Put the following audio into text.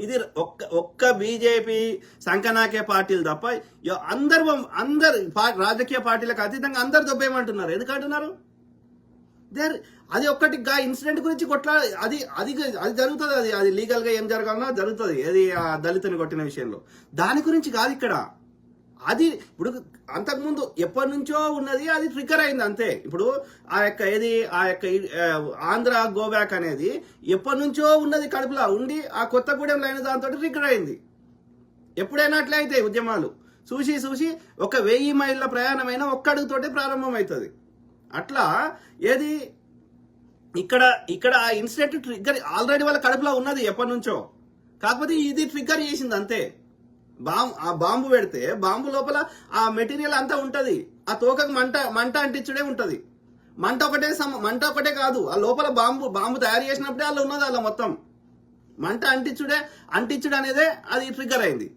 ఇది ఒక్క బీజేపీ సంకనాకే పార్టీలు తప్ప అందరు రాజకీయ పార్టీలకు అతీతంగా అందరు దొబ్బేయమంటున్నారు. ఎందుకంటున్నారు? అది ఒక్కటి ఇన్సిడెంట్ గురించి అది అది అది జరుగుతుంది. అది లీగల్ గా ఏం జరగాలన్నా జరుగుతుంది. అది ఆ దళితుని కొట్టిన విషయంలో దాని గురించి కాదు ఇక్కడ. అది ఇప్పుడు అంతకుముందు ఎప్పటి నుంచో ఉన్నది, అది ట్రిగ్గర్ అయింది అంతే. ఇప్పుడు ఆ యొక్క ఆంధ్ర గోబ్యాక్ అనేది ఎప్పటి నుంచో ఉన్నది, కడుపులా ఉండి ఆ కొత్తగూడెం లైన్ దాంతో ట్రిగ్గర్ అయింది. ఎప్పుడైనా అట్లే అయితే ఉద్యమాలు చూసి ఒక 1000 మైళ్ళ ప్రయాణమైన ఒక్క అడుగుతోటే ప్రారంభమవుతుంది. అట్లా ఇక్కడ ఆ ఇన్సిడెంట్ ట్రిగ్గర్ ఆల్రెడీ వాళ్ళ కడుపులో ఉన్నది ఎప్పటి నుంచో, కాకపోతే ఇది ట్రిగ్గర్ చేసింది అంతే. ఆ బాంబు పెడితే బాంబు లోపల ఆ మెటీరియల్ అంతా ఉంటది. ఆ తోకకు మంట అంటించుడే ఉంటది. మంట ఒకటే కాదు, ఆ లోపల బాంబు తయారు చేసినప్పుడే అలా ఉన్నది. అలా మొత్తం మంట అంటించుడు అనేదే అది ట్రిగ్గర్ అయింది.